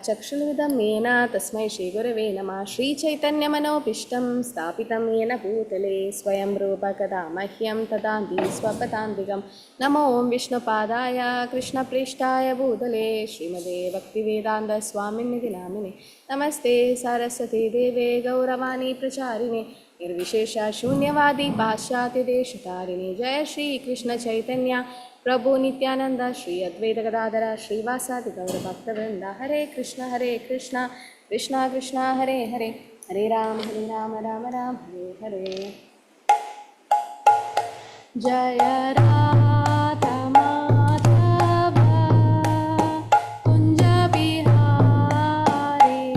चक्षुरुदं येन तस्मै श्रीगुरवे नमः. श्रीचैतन्यमनोभीष्टं स्थापितं येन भूतले स्वयं रूप कदा मह्यं ददाति स्वपदान्तिकं. नमो विष्णुपादाय कृष्णप्रेष्ठाय भूतले श्रीमते भक्तिवेदान्तस्वामिनिधि नामिने. नमस्ते सरस्वती देवे गौरवाणी प्रचारिणे निर्विशेष शून्यवादी पाश्चात्यदेशतारिणे. जय श्री कृष्ण चैतन्य प्रभु नित्यानंद श्री अद्वैत गदाधर श्रीवासादि गौर भक्तवृंद. हरे कृष्ण कृष्ण कृष्ण हरे हरे, हरे राम राम राम हरे हरे. जय राधा माधव कुंज बिहारी.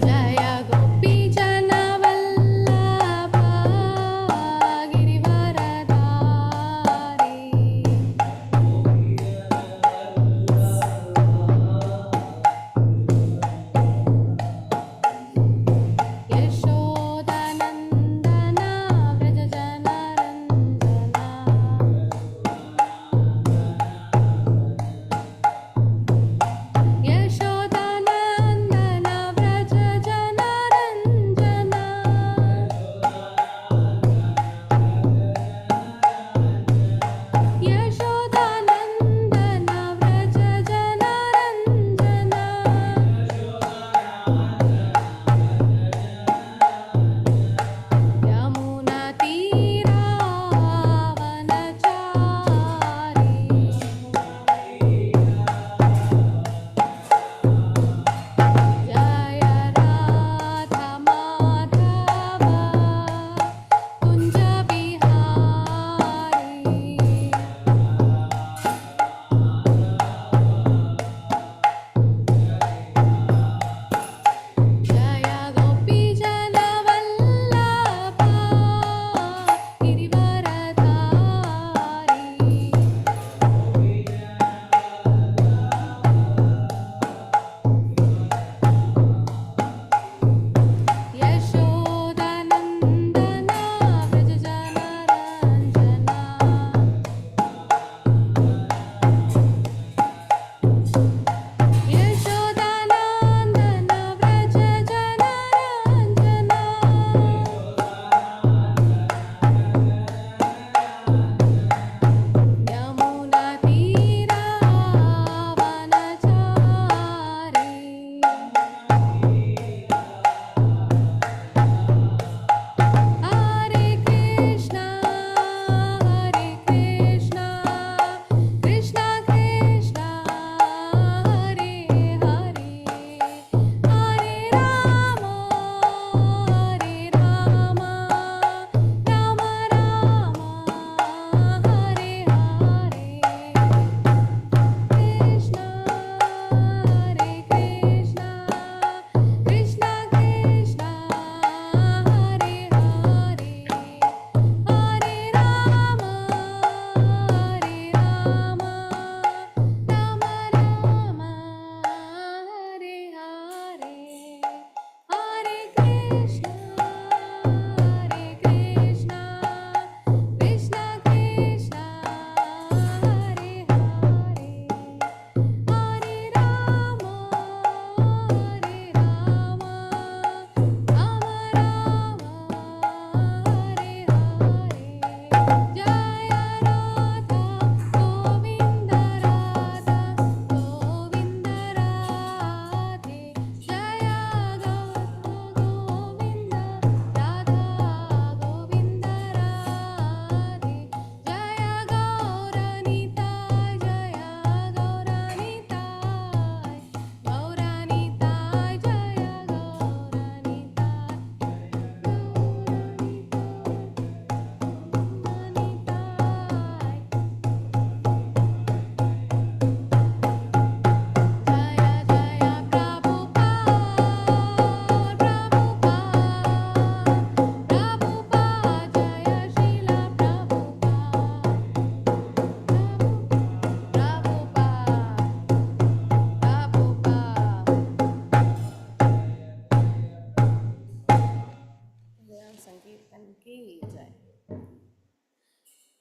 जय गोपी जन Vallabh Girivardhari.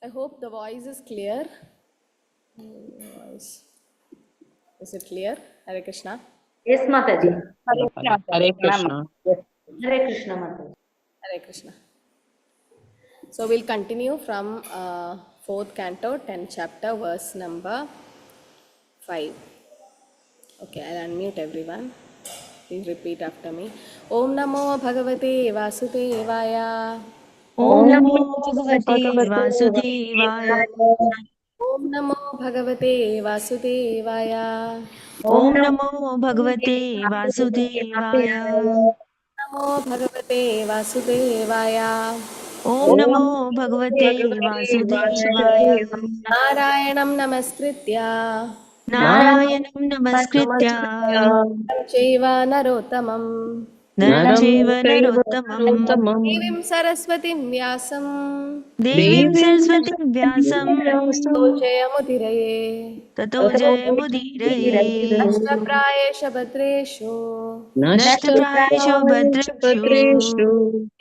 I hope the voice is clear. Voice. Is it clear? Hare Krishna. Yes, Mataji. Hare Krishna. Hare Krishna. Yes. Hare Krishna, Mataji. Hare Krishna. So we'll continue from 4th canto, 10th chapter, verse number 5. Okay, I'll unmute everyone. Please repeat after me. Om Namo Bhagavate Vasudevaya. Om Om Namo Namo Bhagavate Bhagavate Vasudevaya. Vasudevaya. Om Namo Bhagavate Vasudevaya. Om Om Namo Bhagavate Vasudevaya. Namo Bhagavate Vasudevaya. Om Om Namo Bhagavate Vasudevaya. Narayanam Namaskritya. Narayanam Namaskritya. Chaiva Narottamam. Naram Naram Chaiva Chaiva Narottamam. Narottamam. Devim Saraswatim Vyasam. Devim Devim Saraswati Vyasam. Vyasam. Jayamudiraye. Tato Tato Jayamudiraye. Ashtaprayesha Bhadreshu. Nashtaprayesho Nashtaprayeshu Bhadreshu. Bhadreshu.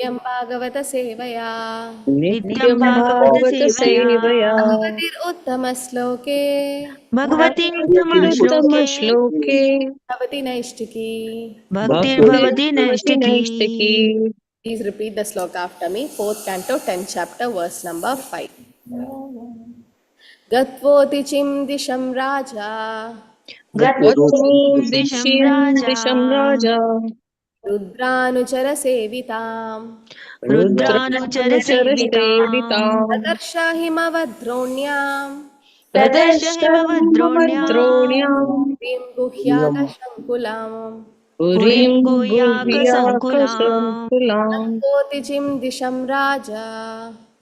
Yam Bhagavata Sevaya. Nityam Nityam Bhagavata Bhagavata Sevaya. Sevaya. Bhagavatir Uttama Bhagavati Uttama Bhaktiruttama Shloke. Shloke. Bhavati Naishtiki. Bhaktir Bhavati Bhakti Naishtaki. Naistaki. Please repeat the sloka after me. 4th canto, 10th chapter, verse number 5. Gatvoti chim disham raja. Gatvodisham Gatvodishim Disham Raja. Raja. Rudranuchara sevitam. Rudranuchara Rudranuchara Sevitam. Sevitam. Tadarsha himavadronyam. Tadarsha Himavadronyam. Tadarshamavadronyam. Vim guhyaga shankulam. Purim Purim Guhyaka Sankulam. Guhyakasankulam. Gatvoti chim disham raja.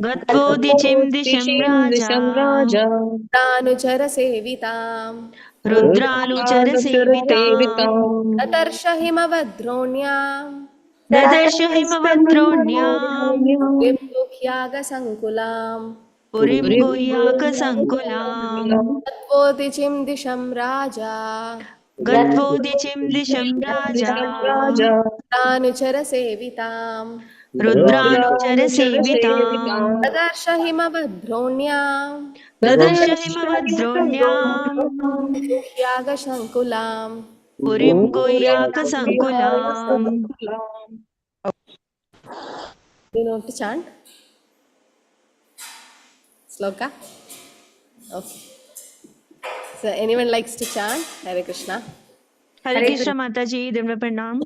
Gatvodishim Disham Dishim Disham Raja. Raja. Rudranuchara sevitam. Rudranuchara Rudranuchara Sevitam. Sevitam. Tadarsha himavadronyam. Dadarsha Himavadronyam. Vim guhyaga sankulam. Purim Purim Guhyaka Sankulam. Guhyakasankulam. Gatvoti chim disham raja. Gatvodishim Disham Disham Raja. Raja. Rudranuchara sevitam. Rudranuchara Rudranuchara Sevitam. Sevitam. Tadarsha himavadronyam. Tadarsha Tadarshamavadronyam. Himavadronyam. Guhyaga shankulam. Purim Guhyaka Sankulam. Guhyakasankulam. Do you know to chant? Sloka? Okay. So anyone likes to chant? Hare Krishna. Hare Krishna Mataji, Dimra Pranam.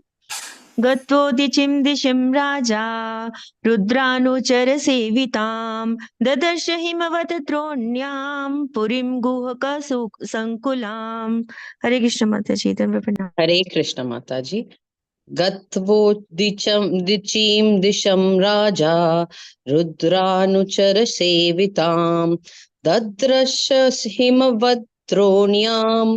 Gatvodichim dishim raja rudranuchara sevitam dadarsh himavatronyam purim guhaka sankulam. Hare Krishna Mataji, Dimra Pranam. Hare Krishna Mataji. Dichim Disham Raja Rudranuchara Sevitam Dadrasha Himavadronyam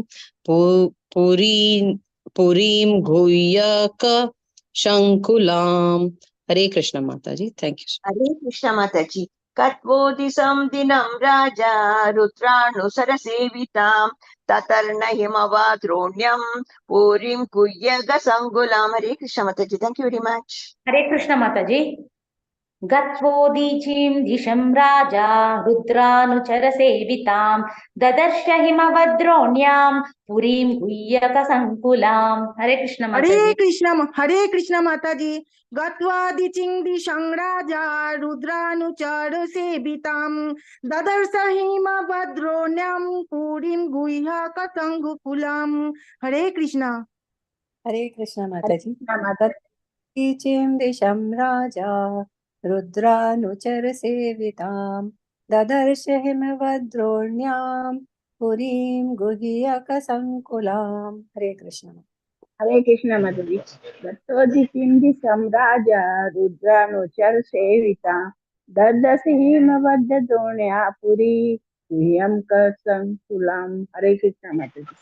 Purim Guyaka Shankulam. Hare Krishna Mataji. Thank you. Hare Krishna Mataji. Katvodisam dinam raja rudranu sarasevitam tatarna himavadronyam purim kuyyaga sangulam. Hare Krishna Mataji. Thank you very much. Hare Krishna Mataji. Gatvodichim disham raja rudranuchara sevitam dadarshya himavadronyam purim guhyaka sankulam. Hare Krishna Mataji. Hare Krishna Mataji. Gatvadi Disham Raja Rudranuchar Sevitam Dadarshahima Vadronyam Purim Guhyaka Sangukulam. Hare Krishna. Hare Krishna Mataji. Gatvodichim Disham Raja Rudranuchar Sevitam Dadarshya Himavadronyam Purim Guhyaka Sankulam. Hare Krishna. Hare Krishna Mataji. Gatvadipindi Samraja Rudranuchar Sevita Dadasihima Vadadonya Puri Guhyam Kasankulam. Hare Krishna Mataji.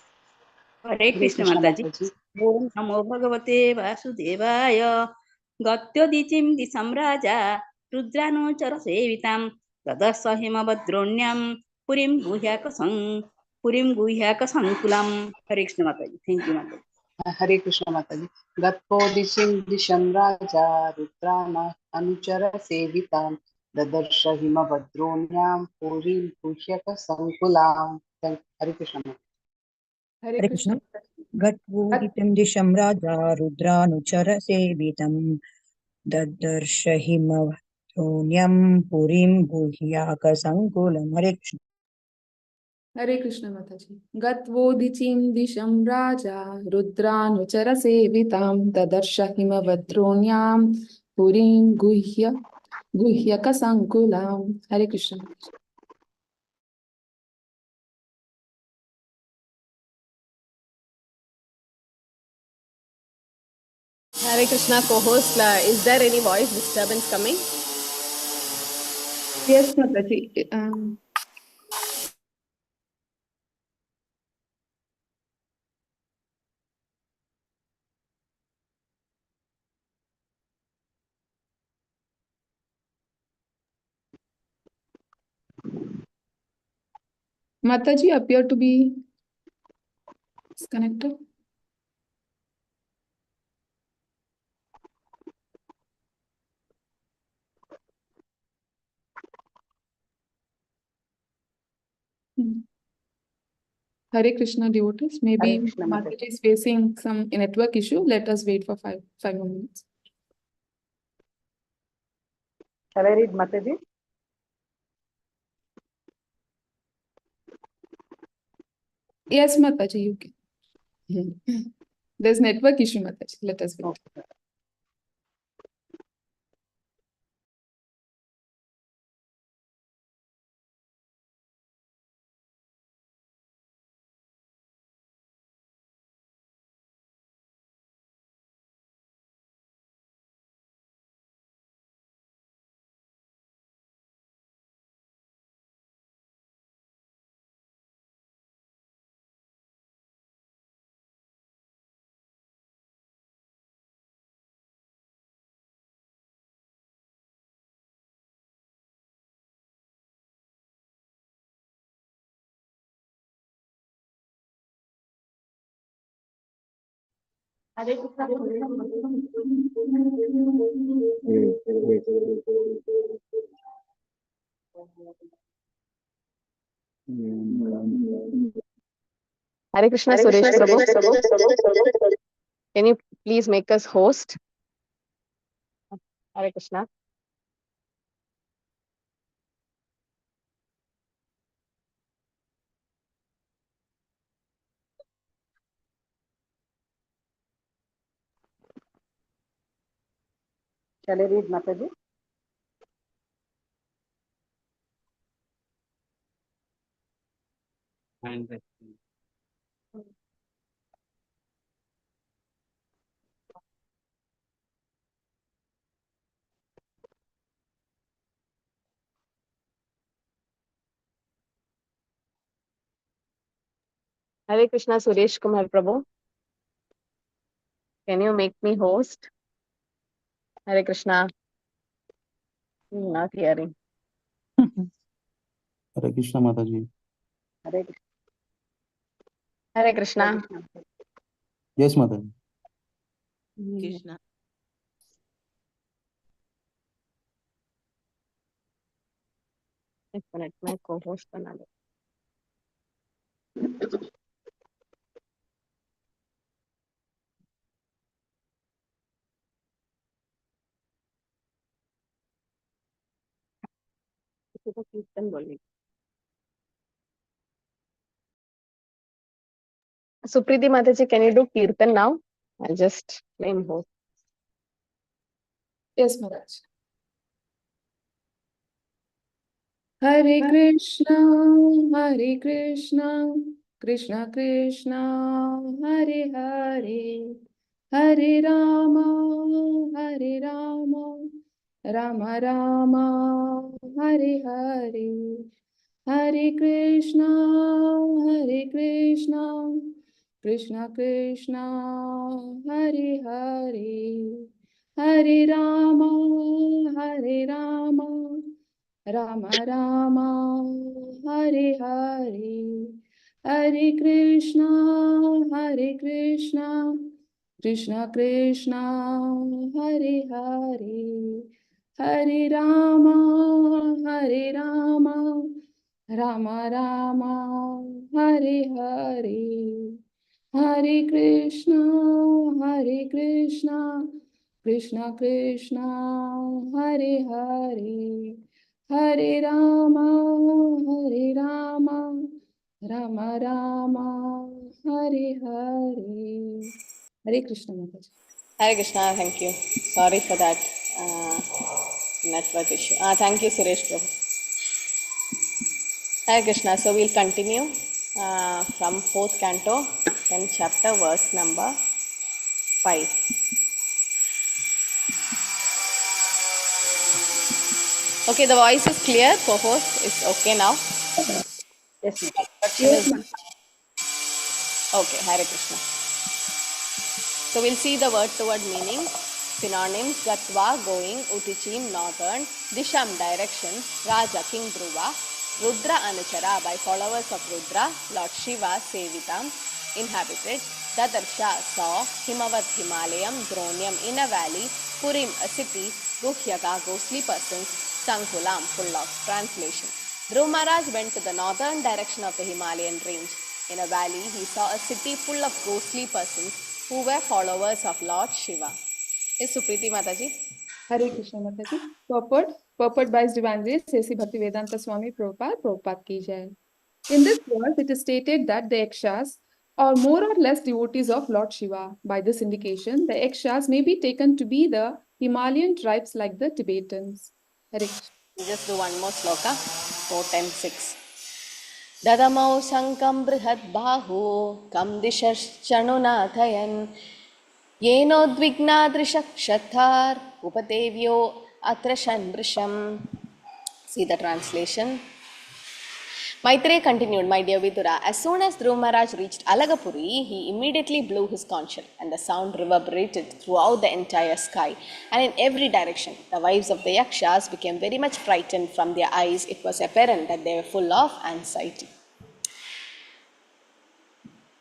Hare Krishna Mataji. Om Namo Bhagavate Vasudevaya. Gatyodicim disamraja Rudranuchara sevitam Tadasahima Vadronyam Purim Guhyaka Sankulam. Hare Krishna Mataji. Thank you Mataji. Hare Krishna Mataji. Gatvodishim disham raja rudrana anuchara sevitam ददर्श हिमभद्रोण्यां पुरीं पुष्यकसङ्कुलाम् हरे Krishna Hare हरे Krishna. Krishna गत्वोदितं दिशं राजा रुद्रानुचर सेवितं ददर्श हिमवन्यं पुरीं गुह्याकसङ्कुलं हरे Krishna Hare Krishna Mataji. Gatvodicim disham raja rudranuchara sevitam tadarshah himavadronyam purim guhyaka sankulam. Hare Krishna. Hare Krishna co-host, is there any voice disturbance coming? Yes, Mataji. Mataji appear to be disconnected. Hmm. Hare Krishna devotees. Hare Maybe Krishna Mataji. Mataji is facing some network issue. Let us wait for five more minutes. Shall I read Mataji? Yes, Mataji, you can. There's network issue, Mataji. Let us wait. Okay. Hare Krishna Suresh Prabhu. Can you please make us host? Hare Krishna. Shall I read Mataji? Hare Krishna Suresh Kumar Prabhu. Can you make me host? Hare Krishna. Not hearing. Hare Krishna Mataji. Hare Krishna. Hare Krishna. Yes, Mataji. Krishna. एक minute में co-host बना दो. किसी को कीर्तन बोलिए. Supriti Mataji, can you do Kirtan now? I'll just claim host. Yes, Maharaj. Hare Krishna, Hare Krishna, Krishna Krishna, Hare Hare, Hare Rama, Hare Rama, Rama Rama, Hare Hare, Hare Krishna, Hare Krishna, Krishna Krishna, Hare Hare, Hare Rama, Hare Rama, Rama Rama, Hare Hare, Hare Krishna, Hare Krishna, Krishna Krishna, Hare Hare, Hare Rama, Hare Rama, Rama Rama, Hare Hare, Hare Krishna, Krishna Krishna, Hare Hare, Hare Rama, Rama Rama, Hare Hare. Hare Krishna Mataji. Hare Krishna, thank you. Sorry for that network issue. Thank you, Suresh Prabhu. Hare Krishna. So we'll continue from 4th canto, 10th chapter, verse number 5. Okay, the voice is clear. Co-host is okay now. Yes, Mataji. Production is okay. Hare Krishna. So we'll see the word to word meaning. Synonyms: Gatva, going, Utichim, northern, Disham, direction, Raja, King Dhruva, Rudra, Anuchara, by followers of Rudra, Lord Shiva, Sevitam, inhabited, Dadarsha, saw, Himavat, Himalayam, Dronyam, in a valley, Purim, a city, Guhyaka, ghostly persons, Sankulam, full of. Translation: Dhruv Maharaj went to the northern direction of the Himalayan range. In a valley, he saw a city full of ghostly persons who were followers of Lord Shiva. Yes, Supriti Mataji. Hare Krishna Mataji. Purport by His Divine Grace Sesi Bhaktivedanta Swami Prabhupada Ki Jai. In this verse, it is stated that the Yakshas are more or less devotees of Lord Shiva. By this indication, the Yakshas may be taken to be the Himalayan tribes like the Tibetans. Hare Krishna. Just do one more sloka. 4:10:6. Dadamau sankam brihad bahu kam dishashchanunathyan yenodvignadrishak shathar upatevyo atrashan vrisham. See the translation. Maitreya continued, my dear Vidura, as soon as Dhruv Maharaj reached Alagapuri, he immediately blew his conch shell, and the sound reverberated throughout the entire sky and in every direction. The wives of the Yakshas became very much frightened. From their eyes, it was apparent that they were full of anxiety.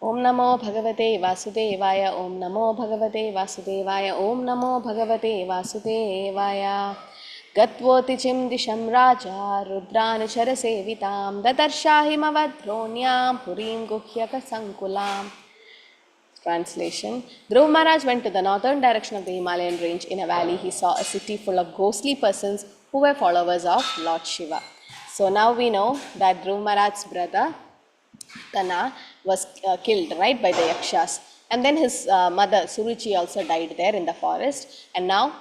Om Namo Bhagavate Vasudevaya, Om Namo Bhagavate Vasudevaya, Om Namo Bhagavate Vasudevaya. Gatvoti disham raja rudranuchara sevitam dadarshahimavadhronyam purim guhyaka sankulam. Translation: Dhruv Maharaj went to the northern direction of the Himalayan range. In a valley, he saw a city full of ghostly persons who were followers of Lord Shiva. So now we know that Dhruv Maharaj's brother Kana was killed, right, by the Yakshas. And then his mother Suruchi also died there in the forest. And now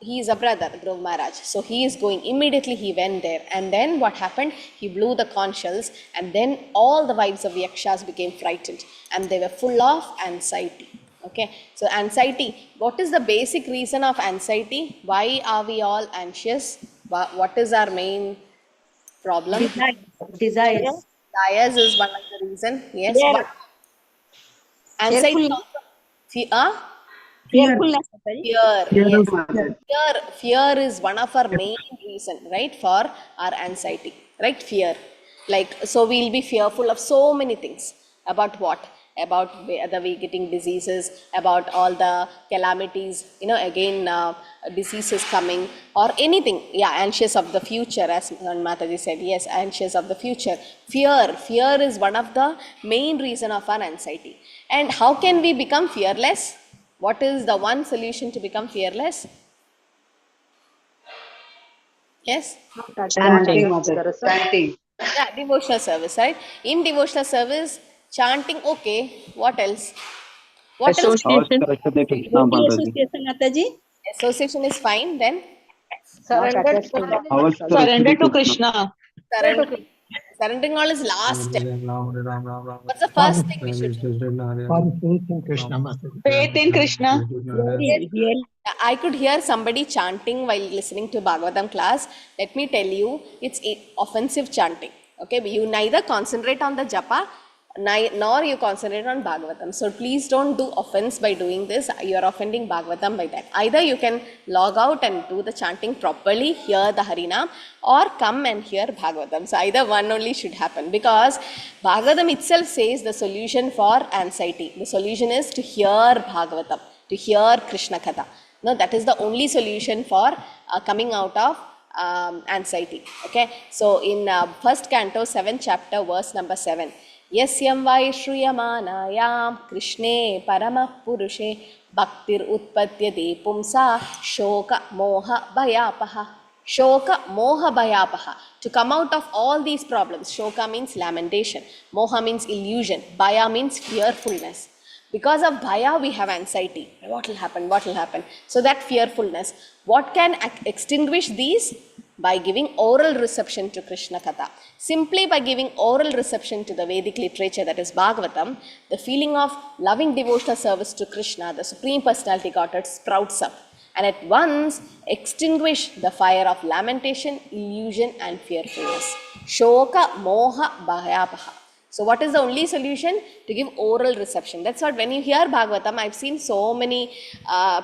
he is a brother, Dhruv Maharaj. So he is going, immediately he went there. And then what happened? He blew the conch shells, and then all the wives of Yakshas became frightened and they were full of anxiety. Okay, so anxiety, what is the basic reason of anxiety? Why are we all anxious? What is our main problem? Desires. Desires is one of the reason. Yes. What? Anxiety. Fearfulness. Fear. Yes. Fear is one of our main reason, right, for our anxiety, right? Fear. Like, so we'll be fearful of so many things. About what? About whether we getting diseases, about all the calamities, again diseases coming or anything. Yeah, anxious of the future, as Mataji said. Yes, anxious of the future. Fear is one of the main reason of our anxiety. And how can we become fearless? What is the one solution to become fearless? Yes? Chanting, chanting. Yeah, devotional service, right? In devotional service, chanting, okay. What else? What else? Association is fine. Then Surrender to Krishna. Surrendering all is last step. What's the first thing we should do? Faith in Krishna. I could hear somebody chanting while listening to Bhagavatam class. Let me tell you, it's offensive chanting. Okay, you neither concentrate on the japa, nor you concentrate on Bhagavatam. So please don't do offense by doing this. You are offending Bhagavatam by that. Either you can log out and do the chanting properly, hear the Harinam, or come and hear Bhagavatam. So either one only should happen, because Bhagavatam itself says the solution for anxiety. The solution is to hear Bhagavatam, to hear Krishna Katha. No, that is the only solution for coming out of anxiety. Okay, so in first canto, 7th chapter, verse number 7. Yasyam vai shruyamanayam krishne paramah purushe bhaktir utpatyate pumsa shoka moha bhayapaha. Shoka moha bhayapaha. To come out of all these problems, shoka means lamentation, moha means illusion, bhaya means fearfulness. Because of bhaya, we have anxiety. What will happen? What will happen? So that fearfulness. What can extinguish these? By giving oral reception to Krishna Katha. Simply by giving oral reception to the Vedic literature, that is Bhagavatam, the feeling of loving devotional service to Krishna, the Supreme Personality Godhead, sprouts up and at once extinguish the fire of lamentation, illusion and fearfulness. Shoka moha bhayapaha. So what is the only solution? To give oral reception. That's what when you hear Bhagavatam, I've seen so many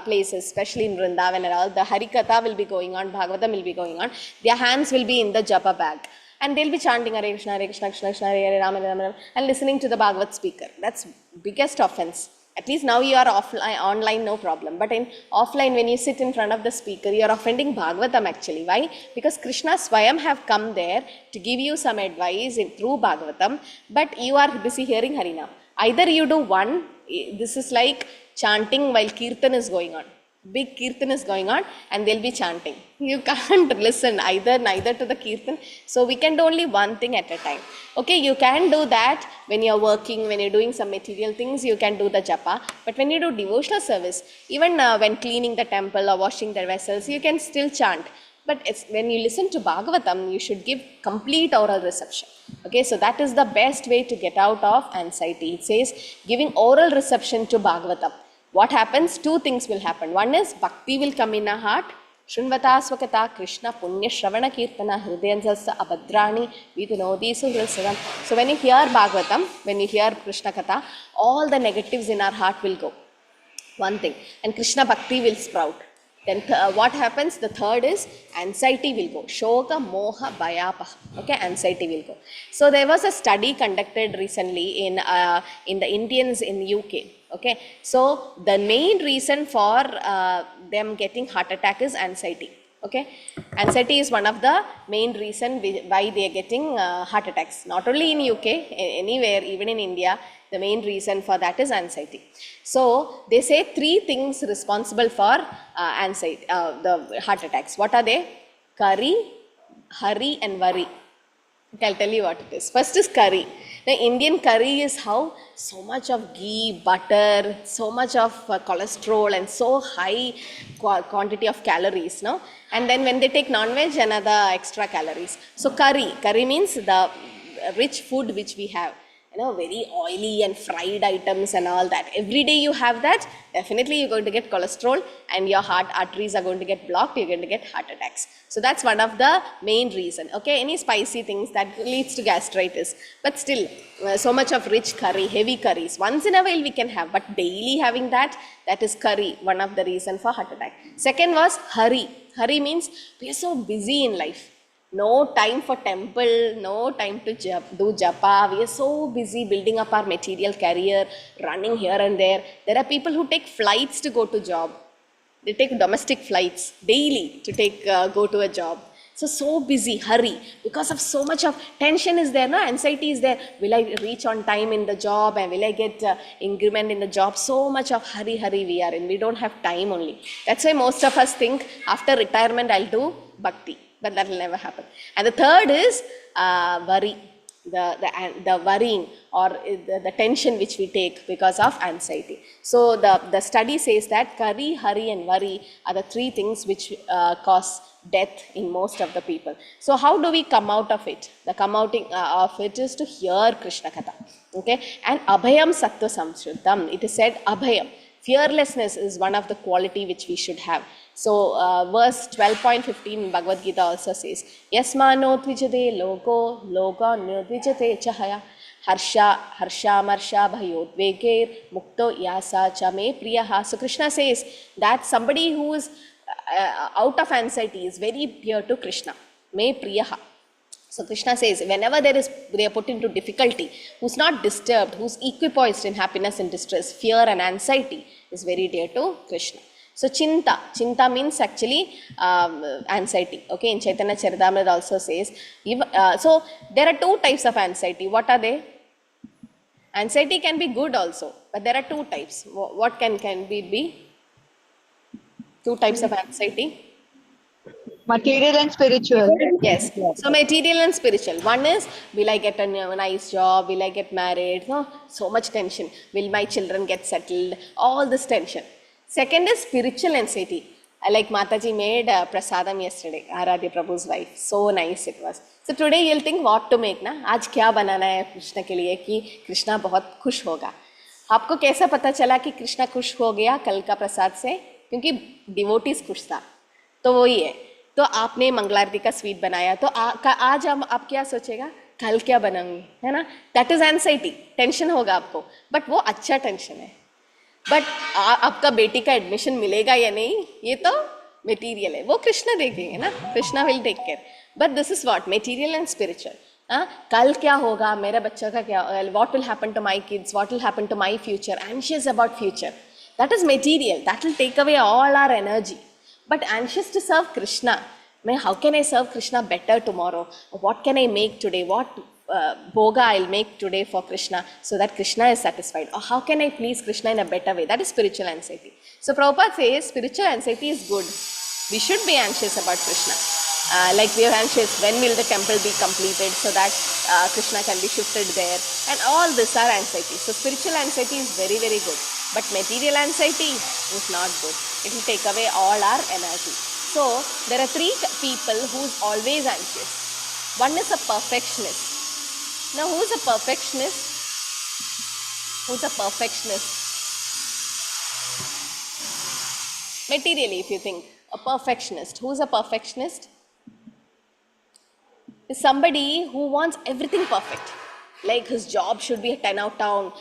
places, especially in Vrindavan and all, the Harikatha will be going on, Bhagavatam will be going on. Their hands will be in the japa bag. And they'll be chanting Hare Krishna, Hare Krishna, Krishna Krishna, Hare Hare, Rama Rama Rama, and listening to the Bhagavat speaker. That's biggest offense. At least now you are offline, online, no problem. But in offline, when you sit in front of the speaker, you are offending Bhagavatam actually. Why? Because Krishna Swayam have come there to give you some advice through Bhagavatam, but you are busy hearing Harinam. Either you do one, this is like chanting while Kirtan is going on. Big Kirtan is going on and they'll be chanting. You can't listen neither to the Kirtan. So we can do only one thing at a time. Okay, you can do that when you're working, when you're doing some material things, you can do the japa. But when you do devotional service, even when cleaning the temple or washing the vessels, you can still chant. But it's, when you listen to Bhagavatam, you should give complete oral reception. Okay, so that is the best way to get out of anxiety. It says giving oral reception to Bhagavatam. What happens? Two things will happen. One is bhakti will come in our heart. Shunvata swakata Krishna punya shravana kirtana hridayansasa abhadrani vidunodi suhrisadam. So when you hear Bhagavatam, when you hear Krishna Katha, all the negatives in our heart will go. One thing. And Krishna bhakti will sprout. Then what happens? The third is anxiety will go. Shoka, moha, bhayapaha. Okay, anxiety will go. So there was a study conducted recently in the Indians in UK. Okay, so the main reason for them getting heart attack is anxiety. Okay, anxiety is one of the main reason why they are getting heart attacks. Not only in UK, anywhere, even in India, the main reason for that is anxiety. So they say 3 things responsible for anxiety, the heart attacks. What are they? Curry, hurry and worry. Okay, I'll tell you what it is. First is curry. Now, Indian curry is how so much of ghee, butter, so much of cholesterol and so high quantity of calories, no? And then when they take non-veg, another extra calories. So curry means the rich food which we have. You know, very oily and fried items and all that. Every day you have that, definitely you're going to get cholesterol and your heart arteries are going to get blocked, you're going to get heart attacks. So that's one of the main reason. Okay, any spicy things that leads to gastritis. But still, so much of rich curry, heavy curries, once in a while we can have, but daily having that is curry, one of the reason for heart attack. Second was hurry. Hurry means we are so busy in life. No time for temple, no time to do japa. We are so busy building up our material career, running here and there. There are people who take flights to go to job. They take domestic flights daily to go to a job. So busy, hurry. Because of so much of tension is there, no? Anxiety is there. Will I reach on time in the job and will I get increment in the job? So much of hurry we are in. We don't have time only. That's why most of us think after retirement I'll do bhakti. But that will never happen. And the third is worry, the worrying or the tension which we take because of anxiety. So the study says that curry, hurry and worry are the 3 things which cause death in most of the people. So how do we come out of it? The come out of it is to hear Krishna Katha. Okay, and abhayam sattva samshruttam. It is said abhayam. Fearlessness is one of the quality which we should have. So verse 12.15 in Bhagavad Gita also says, Yasmano tvijate logo nodvijate chahaya harsha marsha bhayodveger mukto yasa cha me priyaha. So Krishna says that somebody who is out of anxiety is very dear to Krishna. Me priyaha. So Krishna says, whenever they are put into difficulty, who's not disturbed, who's equipoised in happiness and distress, fear and anxiety is very dear to Krishna. So chinta means actually anxiety. Okay, in Chaitanya Charitamrita also says. So there are two types of anxiety. What are they? Anxiety can be good also, but there are two types. What can be? Two types of anxiety. Material and spiritual. Yes. So material and spiritual. One is, will I get a nice job? Will I get married? No, so much tension. Will my children get settled? All this tension. Second is spiritual anxiety. Like Mataji made prasadam yesterday, Aradhya Prabhu's wife. So nice it was. So today you'll think what to make ना. आज क्या बनाना है कृष्ण के लिए कि कृष्णा बहुत खुश होगा. आपको कैसा पता चला कि कृष्णा खुश हो गया कल का प्रसाद से? क्योंकि डिवोटीज खुश था. तो वही है. तो आपने मंगलारती का स्वीट बनाया तो आज हम आप क्या सोचेगा कल क्या बनाऊंगी, है ना. दैट इज एंजाइटी, टेंशन होगा आपको, बट वो अच्छा टेंशन है. बट आपका बेटी का एडमिशन मिलेगा या नहीं ये तो मटेरियल है, वो कृष्णा देखेंगे ना, Krishna will take care. But this is what material and spiritual. कल क्या होगा, मेरा बच्चा का क्या, what will happen to my kids, what will happen to my future, anxious about future. That is material, that will take away all our energy. But anxious to serve Krishna. How can I serve Krishna better tomorrow? What can I make today? What bhoga I'll make today for Krishna so that Krishna is satisfied? Or how can I please Krishna in a better way? That is spiritual anxiety. So Prabhupada says spiritual anxiety is good. We should be anxious about Krishna. Like we are anxious, when will the temple be completed so that Krishna can be shifted there? And all this are anxiety. So spiritual anxiety is very, very good. But material anxiety is not good. It will take away all our energy. So there are three people who's always anxious. One is a perfectionist. Now who's a perfectionist? Who's a perfectionist? Materially, if you think, a perfectionist. Who's a perfectionist? Is somebody who wants everything perfect. Like his job should be a 10 out of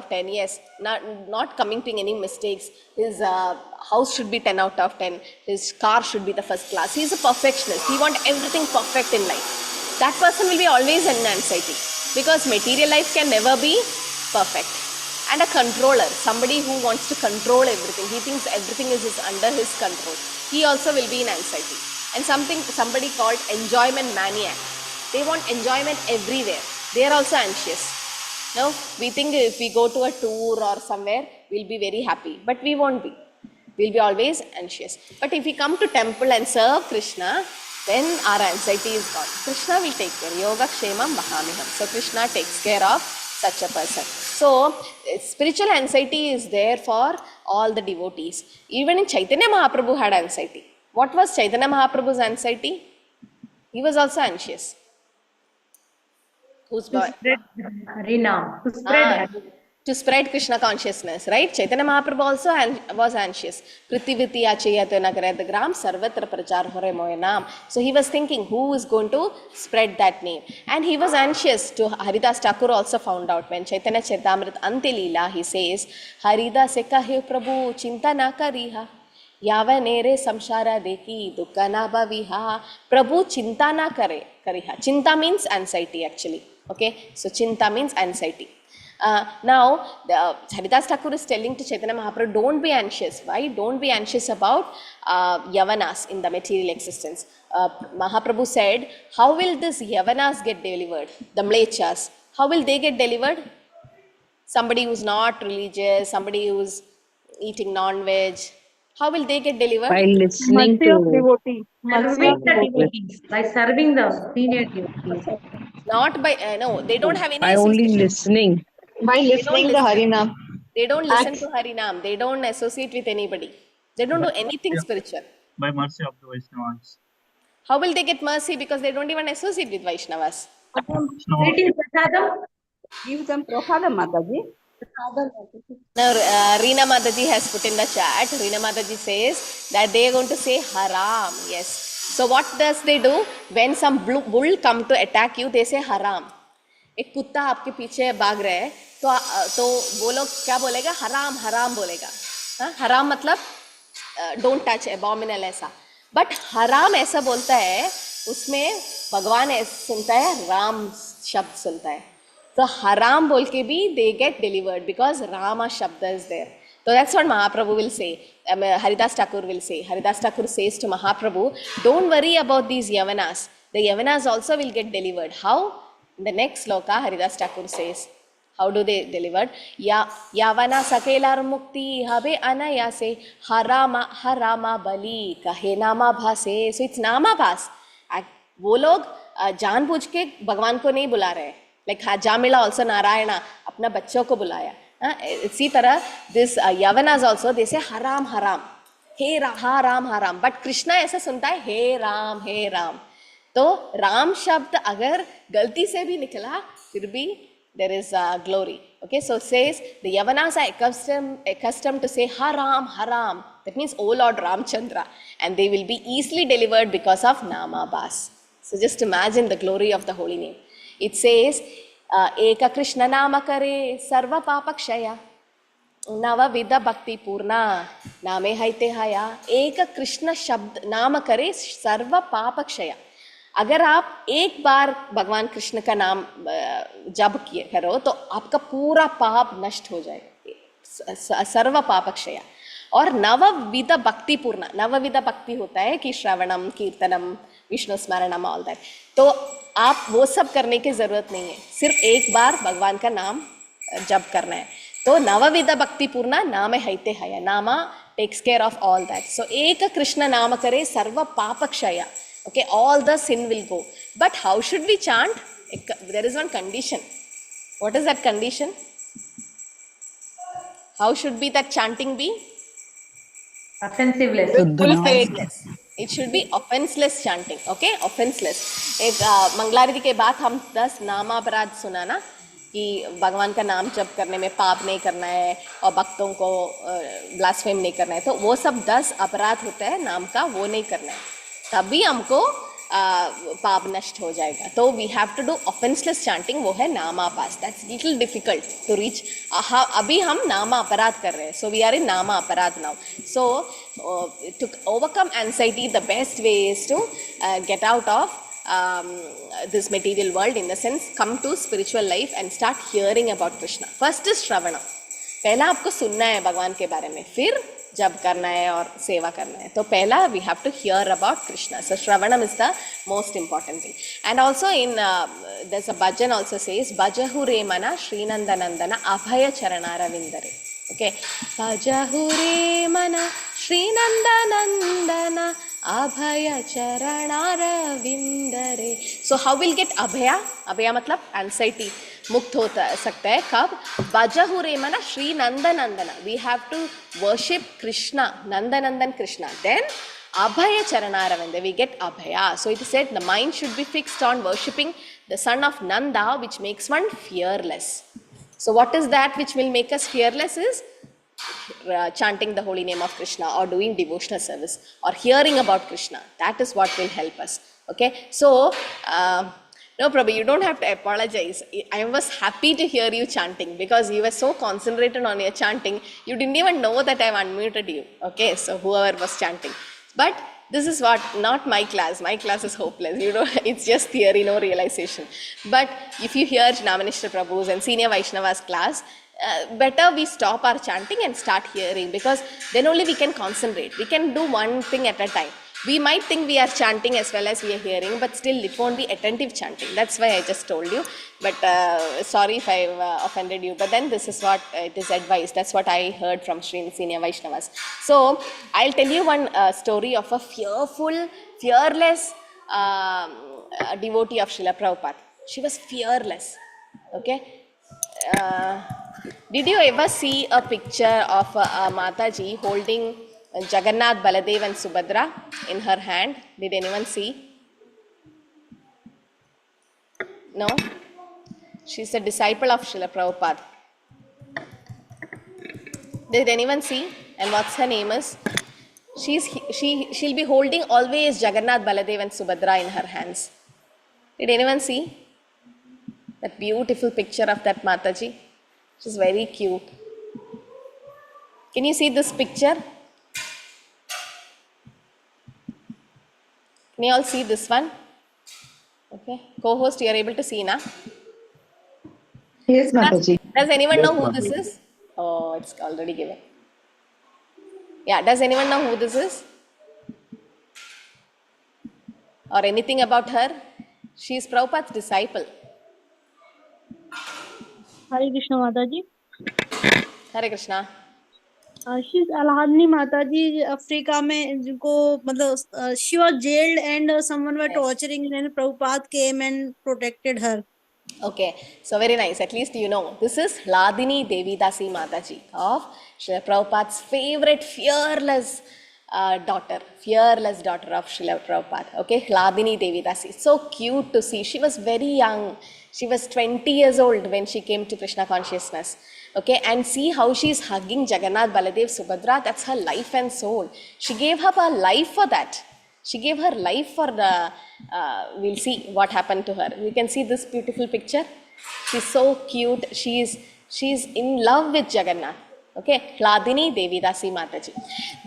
10, yes. Not committing any mistakes. His house should be 10 out of 10. His car should be the first class. He's a perfectionist. He wants everything perfect in life. That person will be always in anxiety because material life can never be perfect. And a controller, somebody who wants to control everything. He thinks everything is under his control. He also will be in anxiety. And somebody called enjoyment maniac. They want enjoyment everywhere. They are also anxious. Now, we think if we go to a tour or somewhere, we'll be very happy. But we won't be. We'll be always anxious. But if we come to temple and serve Krishna, then our anxiety is gone. Krishna will take care. Yoga Kshemam Mahamiham. So, Krishna takes care of such a person. So, spiritual anxiety is there for all the devotees. Even in Chaitanya Mahaprabhu had anxiety. What was Chaitanya Mahaprabhu's anxiety? He was also anxious. Who's boy? To spread Krishna consciousness, right? Chaitanya Mahaprabhu also was anxious. Prithiviti achayate nagaret gram sarvatra prachar hore moye naam. So he was thinking, who is going to spread that name? And he was anxious. To Haridas Thakur also found out when Chaitanya Charitamrita Ante Leela, he says, Haridas se kahe Prabhu chinta na kariha. Yavanere samshara deki dukha na bhaviha. Prabhu chinta na kariha. Chinta means anxiety actually. Okay, so chinta means anxiety. Now, Haridas Thakur is telling to Chaitanya Mahaprabhu, don't be anxious. Why? Don't be anxious about Yavanas in the material existence. Mahaprabhu said, how will this Yavanas get delivered? The Mlechas. How will they get delivered? Somebody who's not religious, somebody who's eating non-veg. How will they get delivered? By listening Mercy of to devotee. Serving the devotees, by serving the senior devotees. Not by, no, they don't have any by only association. listening. By They don't listening the listen. Harinam. They don't listen Acts. to Harinam. They don't associate with anybody. They don't do anything spiritual. By mercy of the Vaishnavas. How will they get mercy? Because they don't even associate with Vaishnavas. Eating prasadam. Give them prasadam, Mataji. Now, Reena Mataji has put in the chat. Reena Mataji says that they are going to say haram. Yes. So what does they do? When some bull come to attack you, they say haram. एक कुत्ता आपके पीछे भाग रहा है तो वो लोग क्या बोलेगा? हराम हराम बोलेगा. हाँ, हराम मतलब डोंट टच, एबॉमिनल ऐसा. बट हराम ऐसा बोलता है, उसमें भगवान सुनता है, राम शब्द सुनता है. तो हराम बोल के भी they get delivered because Rama Shabda is there. So that's what Mahaprabhu will say. Haridas Thakur will say. Haridas Thakur says to Mahaprabhu, don't worry about these Yavanas. The Yavanas also will get delivered. How? In the next sloka, Haridas Thakur says, how do they delivered? Yavana sakelar mukti habe anayase harama bali kahe nama bhase. So it's nama bhas. वो लोग जानबूझ के भगवान को नहीं बुला रहे. Like Jamila also Narayana अपना बच्चों को बुलाया. इसी तरह this Yavanas also they say haram haram. हे हाराम हाराम. बट कृष्णा ऐसा सुनता है हे राम. तो राम शब्द अगर गलती से भी निकला फिर भी there is glory. Okay, so it says the Yavanas are accustomed to say haram haram. That means O Lord Ramchandra, and they will be easily delivered because of Nama Bas. So just imagine the glory of the holy name. It says Eka Krishna Namakare Sarva Papakshaya Navavida Bhakti Purna Name Haite Haya. Eka Krishna Shabd Namakare Sarva Papakshaya. अगर आप एक बार भगवान कृष्ण का नाम जप किए करो तो आपका पूरा पाप नष्ट हो जाएगा. सर्व पापक्षय. और नवविध भक्ति पूर्ण. नवविध भक्ति होता है कि श्रवणम कीर्तनम विष्णु स्मरणम ऑल दैट. तो आप वो सब करने की जरूरत नहीं है, सिर्फ एक बार भगवान का नाम जप करना है. तो नवविध भक्ति पूर्ण नाम हैते हय. नामा takes care of all that. So एक कृष्ण नाम करे सर्व पापक्षय. Okay, all the sin will go. But how should we chant? There is one condition. What is that condition? How should be that chanting be? Offensiveless. Faithless. It should be offenseless chanting. Okay, offenseless. एक मंगलारती के बाद हम 10 नामापराध सुना ना कि भगवान का नाम जप करने में पाप नहीं करना है और भक्तों को ब्लास्फेम नहीं करना है. तो वो सब 10 अपराध होता है नाम का, वो नहीं करना है, तभी हमको पाप नष्ट हो जाएगा. तो we have to do offenceless chanting. वो है नामा पास. That's little difficult to reach. अभी हम नामा अपराध कर रहे हैं. सो वी आर इन नामा अपराध now. So to overcome anxiety the best way is to get out of this material world, in the sense come to spiritual life and start hearing about Krishna. First is Shravana. पहला आपको सुनना है भगवान के बारे में, फिर जब करना है और सेवा करना है. तो पहला we have to hear about Krishna. So Shravanam is the most important thing. And also in there's a bhajan also says Bhajahu re mana Srinandanandana Abhaya Charanaravindare. Okay, Bhajahu re mana Srinandanandana Abhaya Charanaravindare. So how will get Abhaya? Abhaya matlab anxiety. मुक्त हो सकता है कब? Bhajahu re mana Shri Nandanandana. We have to worship Krishna, Nandanandan Krishna. Then Abhaya Charanaravindare, we get Abhaya. So it is said the mind should be fixed on worshipping the son of Nanda, which makes one fearless. So what is that which will make us fearless is chanting the holy name of Krishna or doing devotional service or hearing about Krishna. That is what will help us. Okay, so no, Prabhu, you don't have to apologize. I was happy to hear you chanting because you were so concentrated on your chanting. You didn't even know that I've unmuted you. Okay, so whoever was chanting. But this is what, not my class. My class is hopeless. You know, it's just theory, no realization. But if you hear Namanishra Prabhu's and Senior Vaishnava's class, better we stop our chanting and start hearing, because then only we can concentrate. We can do one thing at a time. We might think we are chanting as well as we are hearing, but still it won't be attentive chanting. That's why I just told you. But sorry if I've offended you. But then this is what it is advised. That's what I heard from Senior Vaishnavas. So I'll tell you one story of a fearless devotee of Srila Prabhupada. She was fearless. Okay. Did you ever see a picture of Mataji holding Jagannath, Baladev and Subhadra in her hand? Did anyone see? No? She's a disciple of Srila Prabhupada. Did anyone see? And what's her name is? She'll be holding always Jagannath, Baladev and Subhadra in her hands. Did anyone see that beautiful picture of that Mataji? She's very cute. Can you see this picture? Can you all see this one? Okay. Co-host, you are able to see now? Yes, Mataji. Does anyone know who this is? Oh, it's already given. Yeah, does anyone know who this is? Or anything about her? She is Prabhupada's disciple. Hare Krishna Mataji. Hare Krishna. She's Alhadni Mataji, Africa में जिनको मतलब she was jailed and someone were torturing her and Prabhupada came and protected her. Okay, so very nice. At least you know. This is Hladini Devidasi Mataji of Srila Prabhupada's favorite fearless daughter of Srila Prabhupada. Okay, Hladini Devidasi. So cute to see. She was very young. She was 20 years old when she came to Krishna consciousness. Okay, and see how she's hugging Jagannath, Baladev, Subhadra. That's her life and soul. She gave up her life for that. She gave her life for the, we'll see what happened to her. You can see this beautiful picture. She's so cute. She's in love with Jagannath. Okay, Hladini Devidasi Mataji.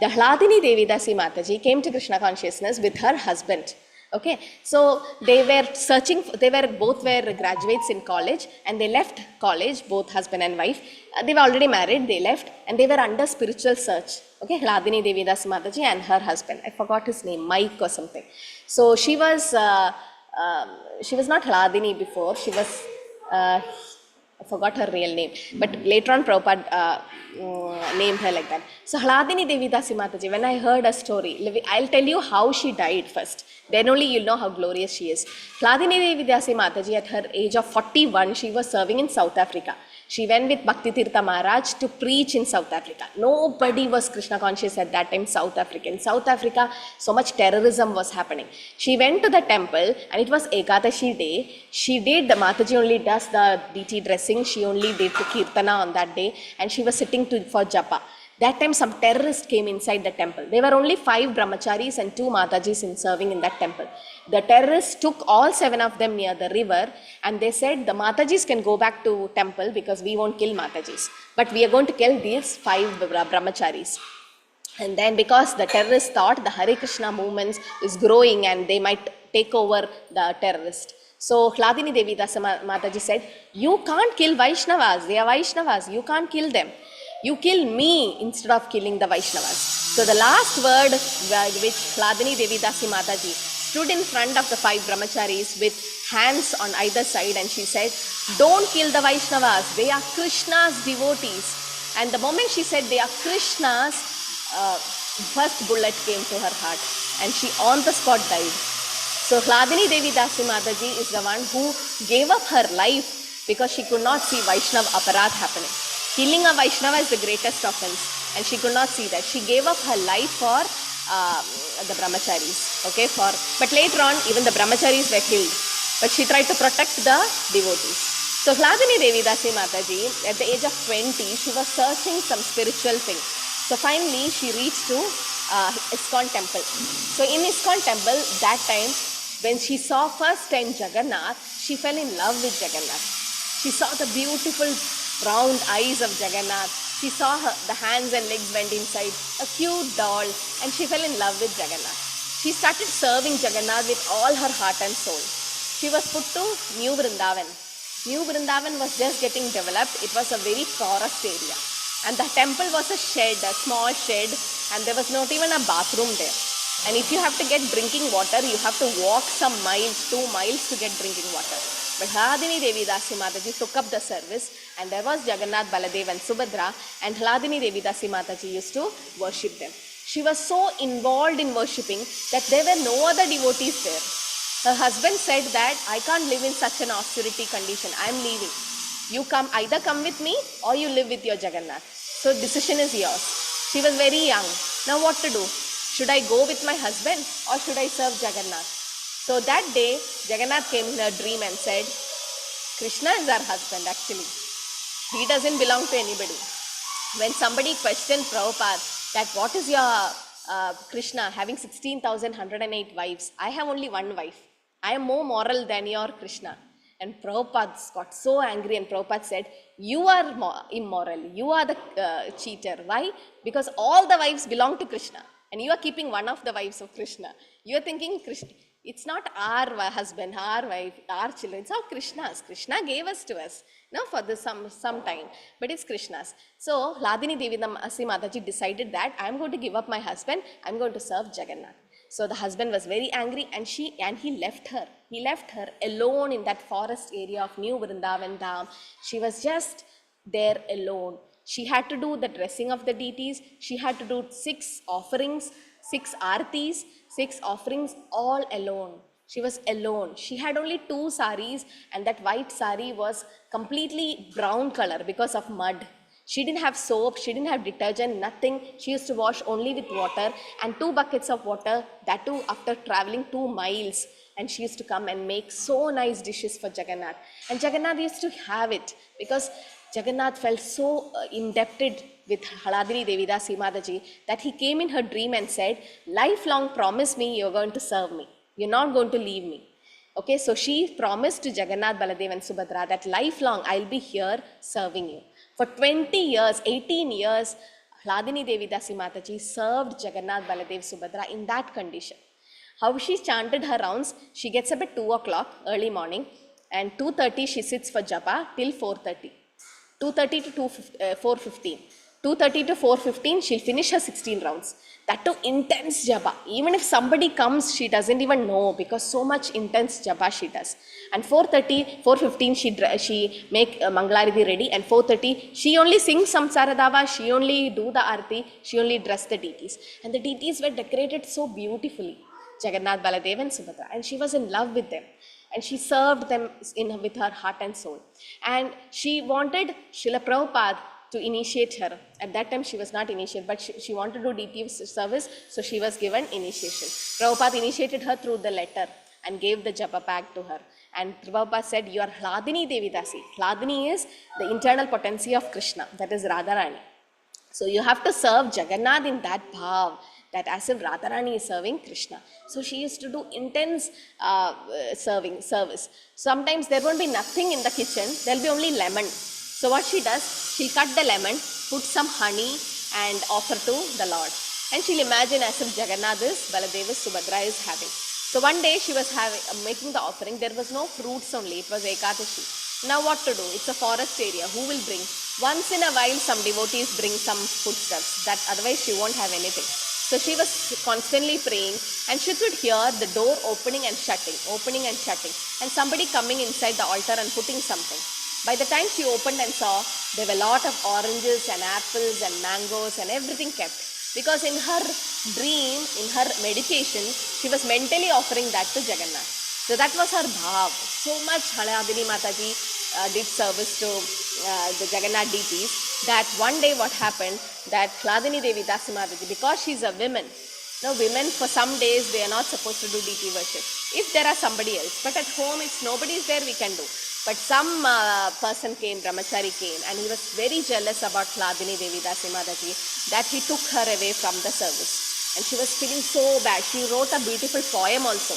The Hladini Devidasi Mataji came to Krishna consciousness with her husband. Okay, so they were searching, both were graduates in college and they left college, both husband and wife. They were already married, they left and they were under spiritual search. Okay, Hladini Devidasi Mataji and her husband. I forgot his name, Mike or something. So she was not Hladini before, she was, I forgot her real name, but later on Prabhupada named her like that. So Hladini Devidasi Mataji, when I heard a story, I'll tell you how she died first. Then only you'll know how glorious she is. Hladini Devidasi Mataji, at her age of 41, she was serving in South Africa. She went with Bhakti Tirtha Maharaj to preach in South Africa. Nobody was Krishna conscious at that time, South Africa. In South Africa, so much terrorism was happening. She went to the temple and it was Ekadashi day. She did, the Mataji only does the DT dressing. She only did the Kirtana on that day and she was sitting for japa. That time some terrorists came inside the temple. There were only 5 brahmacharis and 2 Matajis in serving in that temple. The terrorists took all 7 of them near the river and they said the Matajis can go back to temple because we won't kill Matajis. But we are going to kill these 5 brahmacharis. And then because the terrorists thought the Hare Krishna movement is growing and they might take over the terrorists. So Hladini Devidasi Mataji said, you can't kill Vaishnavas, they are Vaishnavas, you can't kill them. You kill me instead of killing the Vaishnavas. So the last word which Hladini Devidasi Mataji stood in front of the 5 brahmacharis with hands on either side and she said, don't kill the Vaishnavas, they are Krishna's devotees. And the moment she said they are Krishna's, first bullet came to her heart and she on the spot died. So Hladini Devidasi Mataji is the one who gave up her life because she could not see Vaishnav aparadh happening. Killing a Vaishnava is the greatest offense and she could not see that. She gave up her life for the brahmacharis. Okay, but later on even the brahmacharis were killed. But she tried to protect the devotees. So Hladini Devidasi Mataji, at the age of 20, she was searching some spiritual thing. So finally she reached to ISKCON temple. So in ISKCON temple, that time when she saw first time Jagannath, she fell in love with Jagannath. She saw the beautiful round eyes of Jagannath. She saw the hands and legs went inside, a cute doll, and she fell in love with Jagannath. She started serving Jagannath with all her heart and soul. She was put to New Vrindavan. New Vrindavan was just getting developed. It was a very forest area. And the temple was a shed, a small shed, and there was not even a bathroom there. And if you have to get drinking water, you have to walk some miles, 2 miles to get drinking water. But Hladini Devidasi Mataji took up the service and there was Jagannath, Baladev and Subhadra and Hladini Devidasi Mataji used to worship them. She was so involved in worshipping that there were no other devotees there. Her husband said that I can't live in such an austerity condition, I am leaving. You either come with me or you live with your Jagannath. So decision is yours. She was very young. Now what to do? Should I go with my husband or should I serve Jagannath? So that day, Jagannath came in a dream and said, Krishna is our husband actually. He doesn't belong to anybody. When somebody questioned Prabhupada that what is your Krishna having 16,108 wives, I have only one wife. I am more moral than your Krishna. And Prabhupada got so angry and Prabhupada said, you are immoral, you are the cheater. Why? Because all the wives belong to Krishna and you are keeping one of the wives of Krishna. You are thinking Krishna. It's not our husband, our wife, our children. It's all Krishna's. Krishna gave us to us, no, for this some time, but it's Krishna's. So Hladini Devi Dasi Mataji decided that I'm going to give up my husband. I'm going to serve Jagannath. So the husband was very angry, and he left her. He left her alone in that forest area of New Vrindavan Dham. She was just there alone. She had to do the dressing of the deities. She had to do 6 offerings, 6 artis, 6 offerings, all alone. She was alone. She had only 2 saris, and that white sari was completely brown color because of mud. She didn't have soap, she didn't have detergent, nothing. She used to wash only with water, and 2 buckets of water, that too after traveling 2 miles. And she used to come and make so nice dishes for Jagannath. And Jagannath used to have it because Jagannath felt so indebted with Hladini Devi Dasi Mataji that he came in her dream and said, lifelong promise me you're going to serve me. You're not going to leave me. Okay, so she promised to Jagannath, Baladev and Subhadra that lifelong I'll be here serving you. For 20 years, 18 years, Hladini Devi Dasi Mataji served Jagannath, Baladev, Subhadra in that condition. How she chanted her rounds, she gets up at 2 o'clock early morning, and 2:30 she sits for japa till 4:30. 2:30 to 4:15. 2:30 to 4:15 she'll finish her 16 rounds. That too intense japa. Even if somebody comes, she doesn't even know because so much intense japa she does. And 4:30, 4:15 she make Mangalarati ready, and 4:30 she only sings Samsaradava, she only do the arti, she only dress the deities. And the deities were decorated so beautifully. Jagannath, Baladev and Subhadra, and she was in love with them, and she served them with her heart and soul. And she wanted Srila Prabhupada to initiate her. At that time she was not initiated, but she wanted to do deity service, so she was given initiation. Prabhupada initiated her through the letter and gave the japa pack to her. And Prabhupada said, you are Hladini Devi Dasi. Hladini is the internal potency of Krishna, that is Radharani. So you have to serve Jagannath in that bhav, that as if Radharani is serving Krishna. So she used to do intense service. Sometimes there won't be nothing in the kitchen, there will be only lemon. So what she does, she'll cut the lemon, put some honey and offer to the Lord. And she'll imagine as if Jagannath is, Baladev is, Subhadra is having. So one day she was making the offering, there was no fruits only, it was Ekadashi. Now what to do? It's a forest area, who will bring? Once in a while some devotees bring some foodstuffs, that otherwise she won't have anything. So she was constantly praying, and she could hear the door opening and shutting, and somebody coming inside the altar and putting something. By the time she opened and saw, there were a lot of oranges and apples and mangoes and everything kept. Because in her dream, in her meditation, she was mentally offering that to Jagannath. So that was her bhav. So much Hladini Mataji did service to the Jagannath deities, that one day what happened, that Hladini Devi Dasi Mataji, because she's a woman, now women for some days they are not supposed to do deity worship if there are somebody else, but at home it's nobody is there, we can do. But some person came, brahmachari came, and he was very jealous about Hladini Devi Dasi Mataji, that he took her away from the service, and she was feeling so bad. She wrote a beautiful poem also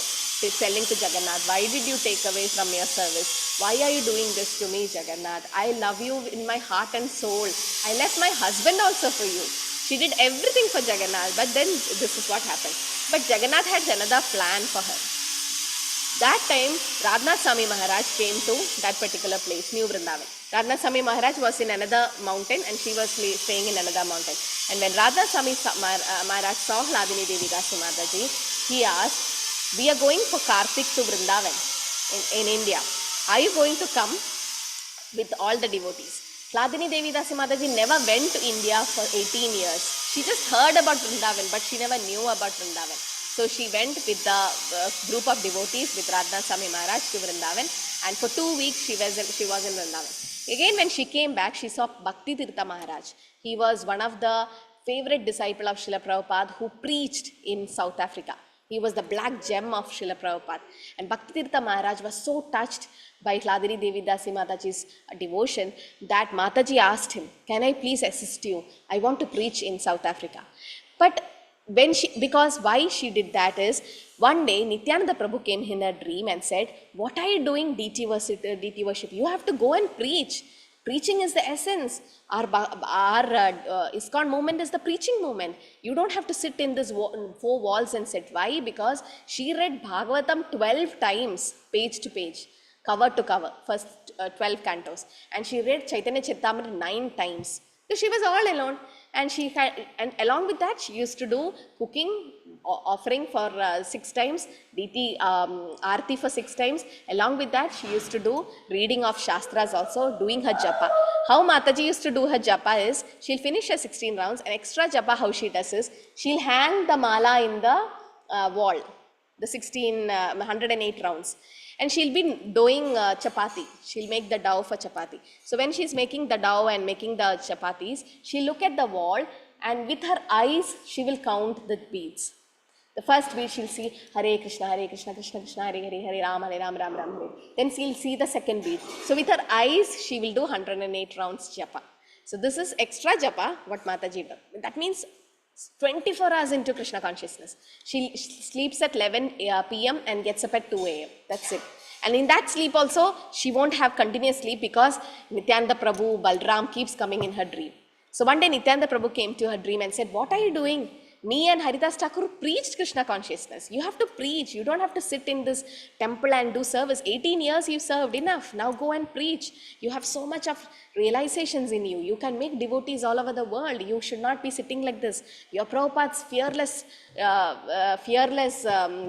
telling to Jagannath, why did you take away from your service? Why are you doing this to me, Jagannath? I love you in my heart and soul. I left my husband also for you. She did everything for Jagannath, but then this is what happened. But Jagannath had another plan for her. That time, Radhanath Swami Maharaj came to that particular place, New Vrindavan. Radhanath Swami Maharaj was in another mountain, and she was staying in another mountain. And when Radhanath Swami Maharaj saw Hladini Devi Dasi Mataji, he asked, we are going for Kartik to Vrindavan in India. Are you going to come with all the devotees? Hladini Devi Dasi Mataji never went to India for 18 years. She just heard about Vrindavan, but she never knew about Vrindavan. So she went with the group of devotees with Radhanath Swami Maharaj to Vrindavan, and for 2 weeks she was in Vrindavan. Again, when she came back, she saw Bhakti Tirtha Maharaj. He was one of the favorite disciples of Srila Prabhupada who preached in South Africa. He was the black gem of Srila Prabhupada. And Bhakti Tirtha Maharaj was so touched by Hladini Devi Dasi Mataji's devotion that Mataji asked him, can I please assist you? I want to preach in South Africa. But why she did that is, one day Nityananda Prabhu came in a dream and said, what are you doing deity worship? You have to go and preach. Preaching is the essence. Our ISKCON movement is the preaching movement. You don't have to sit in this four walls and sit. Why? Because she read Bhagavatam 12 times, page to page, cover to cover, first 12 cantos. And she read Chaitanya Charitamrita 9 times. So she was all alone. And and along with that, she used to do cooking, offering for 6 times, DT Aarti for 6 times. Along with that, she used to do reading of Shastras also, doing her japa. How Mataji used to do her japa is, she'll finish her 16 rounds, and extra japa how she does is, she'll hang the mala in the wall, the 108 rounds. And she'll be doing chapati. She'll make the dough for chapati. So when she's making the dough and making the chapatis, she'll look at the wall, and with her eyes, she will count the beads. The first bead she'll see Hare Krishna, Krishna Krishna, Hare Hare, Hare Rama, Ram Ram, Hare. Then she'll see the second bead. So with her eyes, she will do 108 rounds japa. So this is extra japa, what Mataji does. That means 24 hours into Krishna consciousness. She sleeps at 11 p.m. and gets up at 2 a.m. That's it. And in that sleep also, she won't have continuous sleep because Nityananda Prabhu, Balram keeps coming in her dream. So one day Nityananda Prabhu came to her dream and said, what are you doing? Me and Haridas Thakur preached Krishna consciousness. You have to preach. You don't have to sit in this temple and do service. 18 years you served, enough. Now go and preach. You have so much of realizations in you. You can make devotees all over the world. You should not be sitting like this. You're Prabhupada's fearless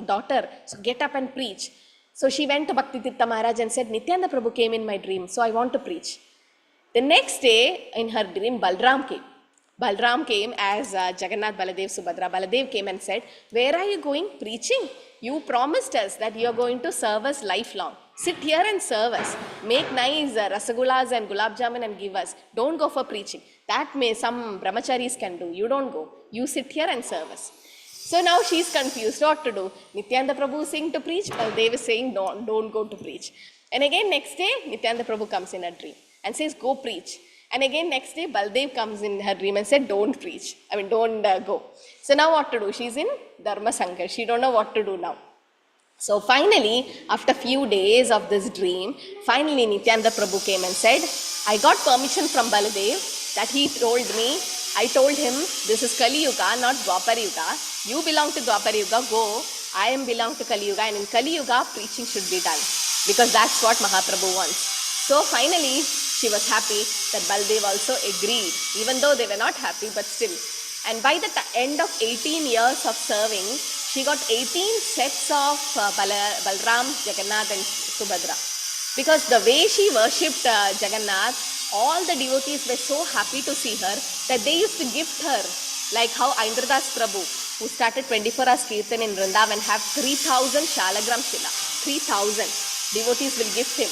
daughter. So get up and preach. So she went to Bhakti Tirtha Maharaj and said, Nityananda Prabhu came in my dream, so I want to preach. The next day in her dream, Balram came. Balram came as Jagannath, Baladev, Subhadra. Baladev came and said, where are you going? Preaching? You promised us that you are going to serve us lifelong. Sit here and serve us. Make nice rasagulas and gulab jamun and give us. Don't go for preaching. That some brahmacharis can do. You don't go. You sit here and serve us. So now she's confused what to do. Nityananda Prabhu is saying to preach, Baladev is saying don't go to preach. And again next day, Nityananda Prabhu comes in a dream and says, go preach. And again next day, Baldev comes in her dream and said, don't preach. Don't go. So now what to do? She's in Dharma Sankar. She don't know what to do now. So finally, after few days of this dream, finally Nityananda Prabhu came and said, I got permission from Baladev that he told me, I told him, this is Kali Yuga, not Dwapar Yuga. You belong to Dwapar Yuga, go. I belong to Kali Yuga, and in Kali Yuga, preaching should be done. Because that's what Mahaprabhu wants. So finally, she was happy that Baldev also agreed, even though they were not happy, but still. And by the end of 18 years of serving, she got 18 sets of Balram, Jagannath and Subhadra. Because the way she worshipped Jagannath, all the devotees were so happy to see her that they used to gift her, like how Aindradas Prabhu, who started 24 hours Kirtan in Vrindavan, have 3,000 Shalagram Shila. 3,000 devotees will gift him.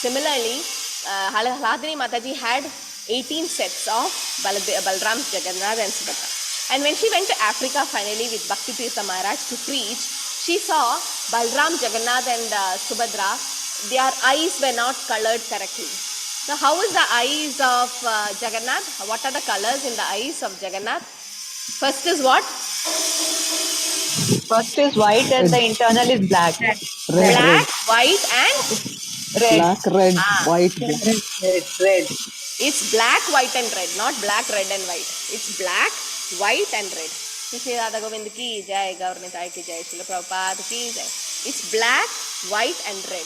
Similarly, Hladini Mataji had 18 sets of Balram, Jagannath and Subhadra. And when she went to Africa finally with Bhakti Tirtha Maharaj to preach, she saw Balram, Jagannath and Subhadra, their eyes were not colored correctly. So how is the eyes of Jagannath? What are the colors in the eyes of Jagannath? First is what? First is white and the internal is black. Black, white and Red. Black, red, white, Red. it's black, white and red, not black, red and white. It's black, white and red. Shri Radha Govind ki jai, Gaurnitai ki jai, Srila Prabhupada ki jai. It's black, white and red.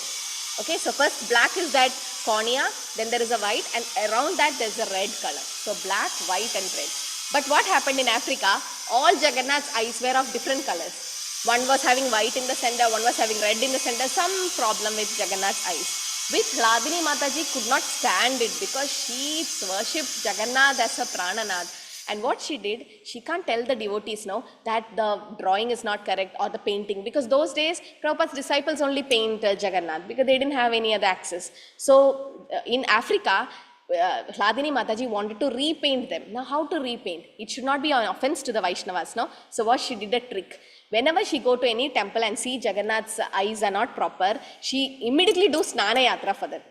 Okay, so first black is that cornea, then there is a white, and around that there is a red color. So black, white and red. But what happened in Africa, all Jagannath's eyes were of different colors. One was having white in the center, one was having red in the center, some problem with Jagannath's eyes. With Hladini Mataji could not stand it because she worshipped Jagannath as a Prananath. And what she did, she can't tell the devotees now that the drawing is not correct or the painting, because those days Prabhupada's disciples only paint Jagannath because they didn't have any other access. So in Africa, Hladini Mataji wanted to repaint them. Now how to repaint? It should not be an offense to the Vaishnavas, no? So what she did a trick. Whenever she go to any temple and see Jagannath's eyes are not proper, she immediately do Snana Yatra for them.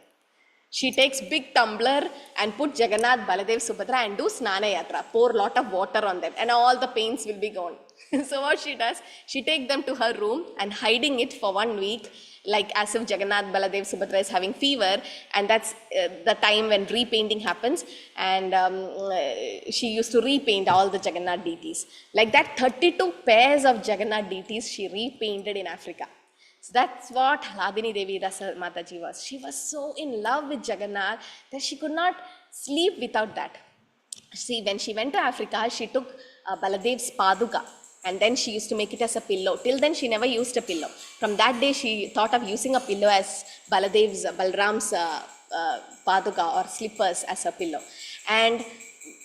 She takes big tumbler and put Jagannath, Baladev, Subhadra and do Snana Yatra. Pour lot of water on them and all the pains will be gone. So what she does, she take them to her room and hiding it for 1 week, like as if Jagannath, Baladev, Subhadra is having fever, and that's the time when repainting happens. And she used to repaint all the Jagannath deities. Like that, 32 pairs of Jagannath deities she repainted in Africa. So that's what Hladini Devi Dasa Mataji was. She was so in love with Jagannath that she could not sleep without that. See, when she went to Africa, she took Baladev's paduka, and then she used to make it as a pillow. Till then, she never used a pillow. From that day, she thought of using a pillow as Balram's paduka or slippers as a pillow. And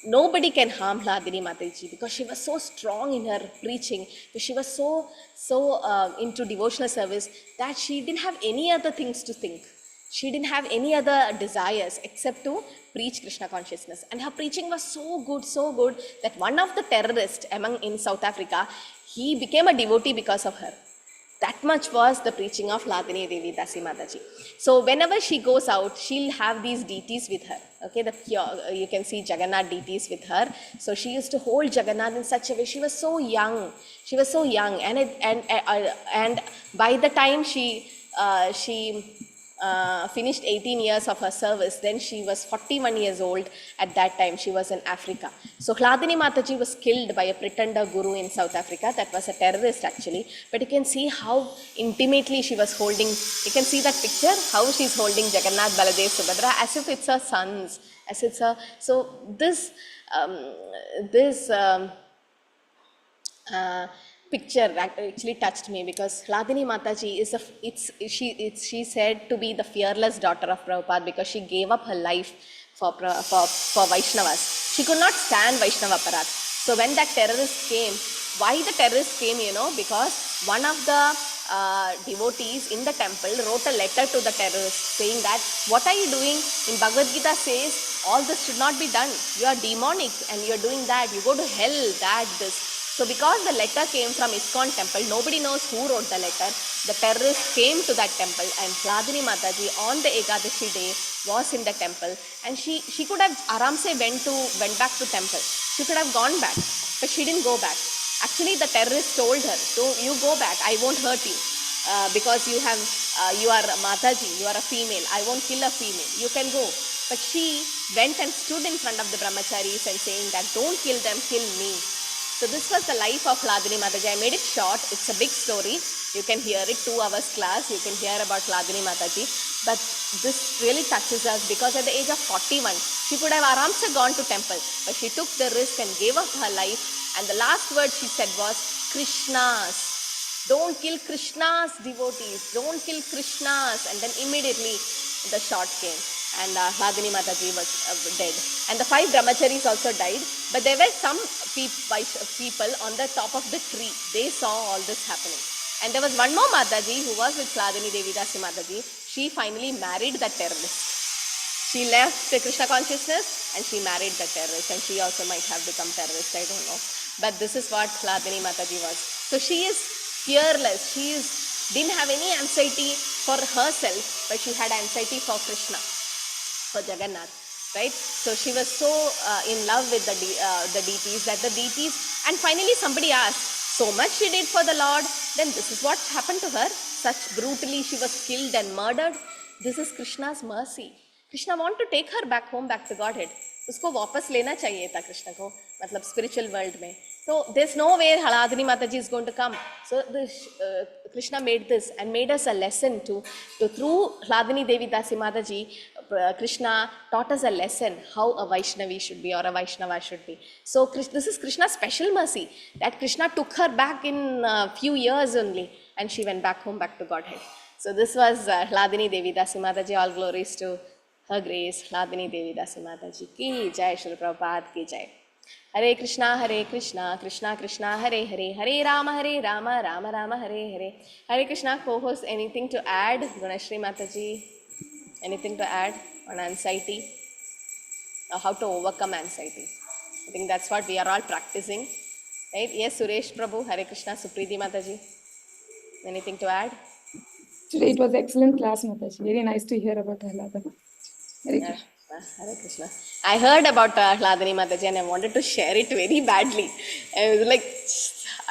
nobody can harm Hladini Mataji because she was so strong in her preaching. She was so into devotional service that she didn't have any other things to think. She didn't have any other desires except to preach Krishna consciousness. And her preaching was so good that one of the terrorists in South Africa, he became a devotee because of her. That much was the preaching of Hladini Devi Dasi Mataji. So whenever she goes out, she'll have these deities with her. Okay, you can see Jagannath deities with her. So she used to hold Jagannath in such a way. She was so young. And by the time she finished 18 years of her service, then she was 41 years old at that time. She was in Africa. So Hladini Mataji was killed by a pretender guru in South Africa. That was a terrorist actually. But you can see how intimately she was holding, you can see that picture, how she's holding Jagannath, Baladev, Subhadra as if it's her sons, as it's her. So this picture actually touched me because Hladini Mataji she's said to be the fearless daughter of Prabhupada because she gave up her life for Vaishnavas. She could not stand Vaishnava Parat. So when that terrorist came, why the terrorist came, because one of the devotees in the temple wrote a letter to the terrorist saying that, what are you doing? In Bhagavad Gita says, all this should not be done. You are demonic and you are doing that. You go to hell, this. So because the letter came from ISKCON temple, nobody knows who wrote the letter. The terrorist came to that temple and Hladini Mataji on the Ekadashi day was in the temple, and she could have aramse went back to temple. She could have gone back, but she didn't go back. Actually, the terrorist told her, so you go back, I won't hurt you because you are Mataji, you are a female, I won't kill a female, you can go. But she went and stood in front of the brahmacharis and saying that, don't kill them, kill me. So this was the life of Hladini Mataji. I made it short. It's a big story. You can hear it, 2 hours class. You can hear about Hladini Mataji. But this really touches us because at the age of 41, she could have aramse gone to temple. But she took the risk and gave up her life. And the last word she said was, Krishna's. Don't kill Krishna's devotees. Don't kill Krishna's. And then immediately the shot came. And Hladini Mataji was dead. And the 5 brahmacharis also died. But there were some people on the top of the tree. They saw all this happening. And there was one more Mataji who was with Hladini Devi Dasi Mataji. She finally married the terrorist. She left the Krishna consciousness and she married the terrorist. And she also might have become terrorist, I don't know. But this is what Hladini Mataji was. So she is fearless. She didn't have any anxiety for herself, but she had anxiety for Krishna, for Jagannath, right? So she was so in love with the deities that the deities, and finally somebody asked, so much she did for the Lord, then this is what happened to her. Such brutally she was killed and murdered. This is Krishna's mercy. Krishna want to take her back home, back to Godhead. उसको वापस लेना चाहिए था कृष्ण को, मतलब spiritual world में. So there's no way Hladini Mataji is going to come. So Krishna made this and made us a lesson to through Hladini Devi Dasi Mataji, Krishna taught us a lesson how a Vaishnavi should be or a Vaishnava should be. So this is Krishna's special mercy that Krishna took her back in a few years only and she went back home, back to Godhead. So this was Hladini Devi Dasi Mataji. All glories to her grace, Hladini Devi Dasi Mataji ki jai, Srila Prabhupada ki jai. Hare Krishna, Krishna Krishna, Hare Hare, Hare Rama, Rama Rama, Hare Hare. Hare Krishna, co-host, anything to add? Gunashri Mataji, anything to add on anxiety? Or how to overcome anxiety? I think that's what we are all practicing. Right? Yes, Suresh Prabhu, Hare Krishna, Supriti Mataji. Anything to add? Today it was excellent class, Mataji. Very nice to hear about Hladini. Hare Krishna. Hare Krishna. I heard about Hladini Mataji and I wanted to share it very badly. I was like,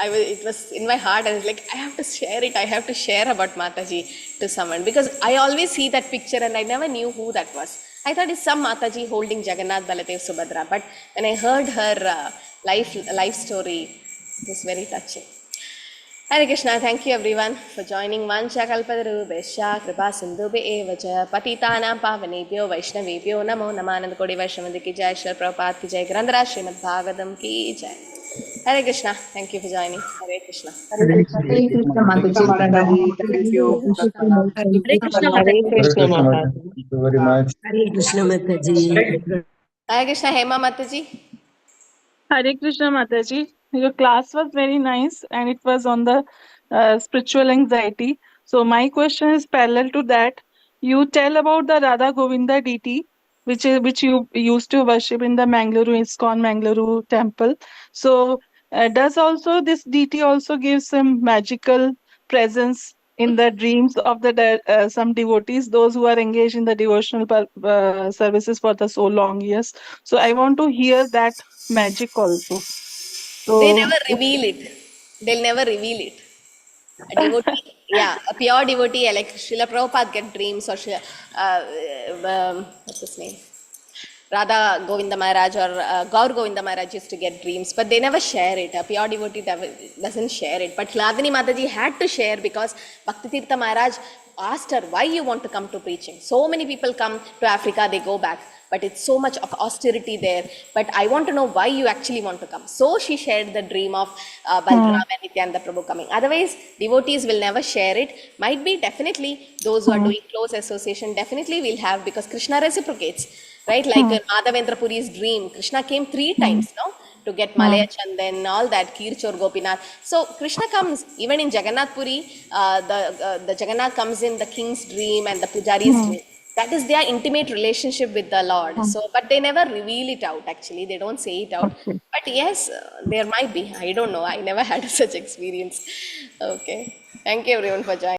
it was in my heart. I was like, I have to share it. I have to share about Mataji to someone because I always see that picture and I never knew who that was. I thought it's some Mataji holding Jagannath, Baladev, Subhadra. But when I heard her life story, it was very touching. Hare Krishna, thank you everyone for joining. Vancha kalpatarubhesya kripa sindhubhe eva cha patitanam pavanebhyo vaishnavebhyo namo namanand kodi vaishnavandi ki jai, Shri Prabhupada ki jai, Grandhara Srimad Bhagavatam ki jai. Hare Krishna, thank you for joining. Hare Krishna. Hare Krishna Mataji. Thank you. Hare Krishna Hare Mataji. Krishna, Krishna Mata. Mataji. Thank you very much. Hare Krishna Mataji. Hare Krishna, Hema Mataji. Hare Krishna Mataji. Your class was very nice and it was on the spiritual anxiety. So my question is parallel to that. You tell about the Radha Govinda deity, which you used to worship in the Mangaluru ISKCON Mangaluru temple. So does also this deity also give some magical presence in the dreams of the some devotees, those who are engaged in the devotional services for the so long years? So I want to hear that magic also. They So never reveal it. They'll never reveal it. A devotee, yeah, a pure devotee, like Srila Prabhupada get dreams or what's his name? Radha Govinda Maharaj or Gaur Govinda Maharaj used to get dreams, but they never share it. A pure devotee doesn't share it. But Hladini Mataji had to share because Bhakti Tirtha Maharaj asked her, why you want to come to preaching? So many people come to Africa, they go back, but it's so much of austerity there. But I want to know why you actually want to come. So she shared the dream of Balram and Nityananda Prabhu coming. Otherwise, devotees will never share it. Might be definitely those who are doing close association definitely will have because Krishna reciprocates. Right, like Madhavendra Puri's dream, Krishna came 3 times, no, to get Malaya Chandan, all that, Kirchor Gopinath. So Krishna comes even in Jagannath Puri. The Jagannath comes in the king's dream and the pujari's dream. That is their intimate relationship with the Lord. So, but they never reveal it out. Actually, they don't say it out. But yes, there might be. I don't know. I never had such experience. Okay, thank you everyone for joining.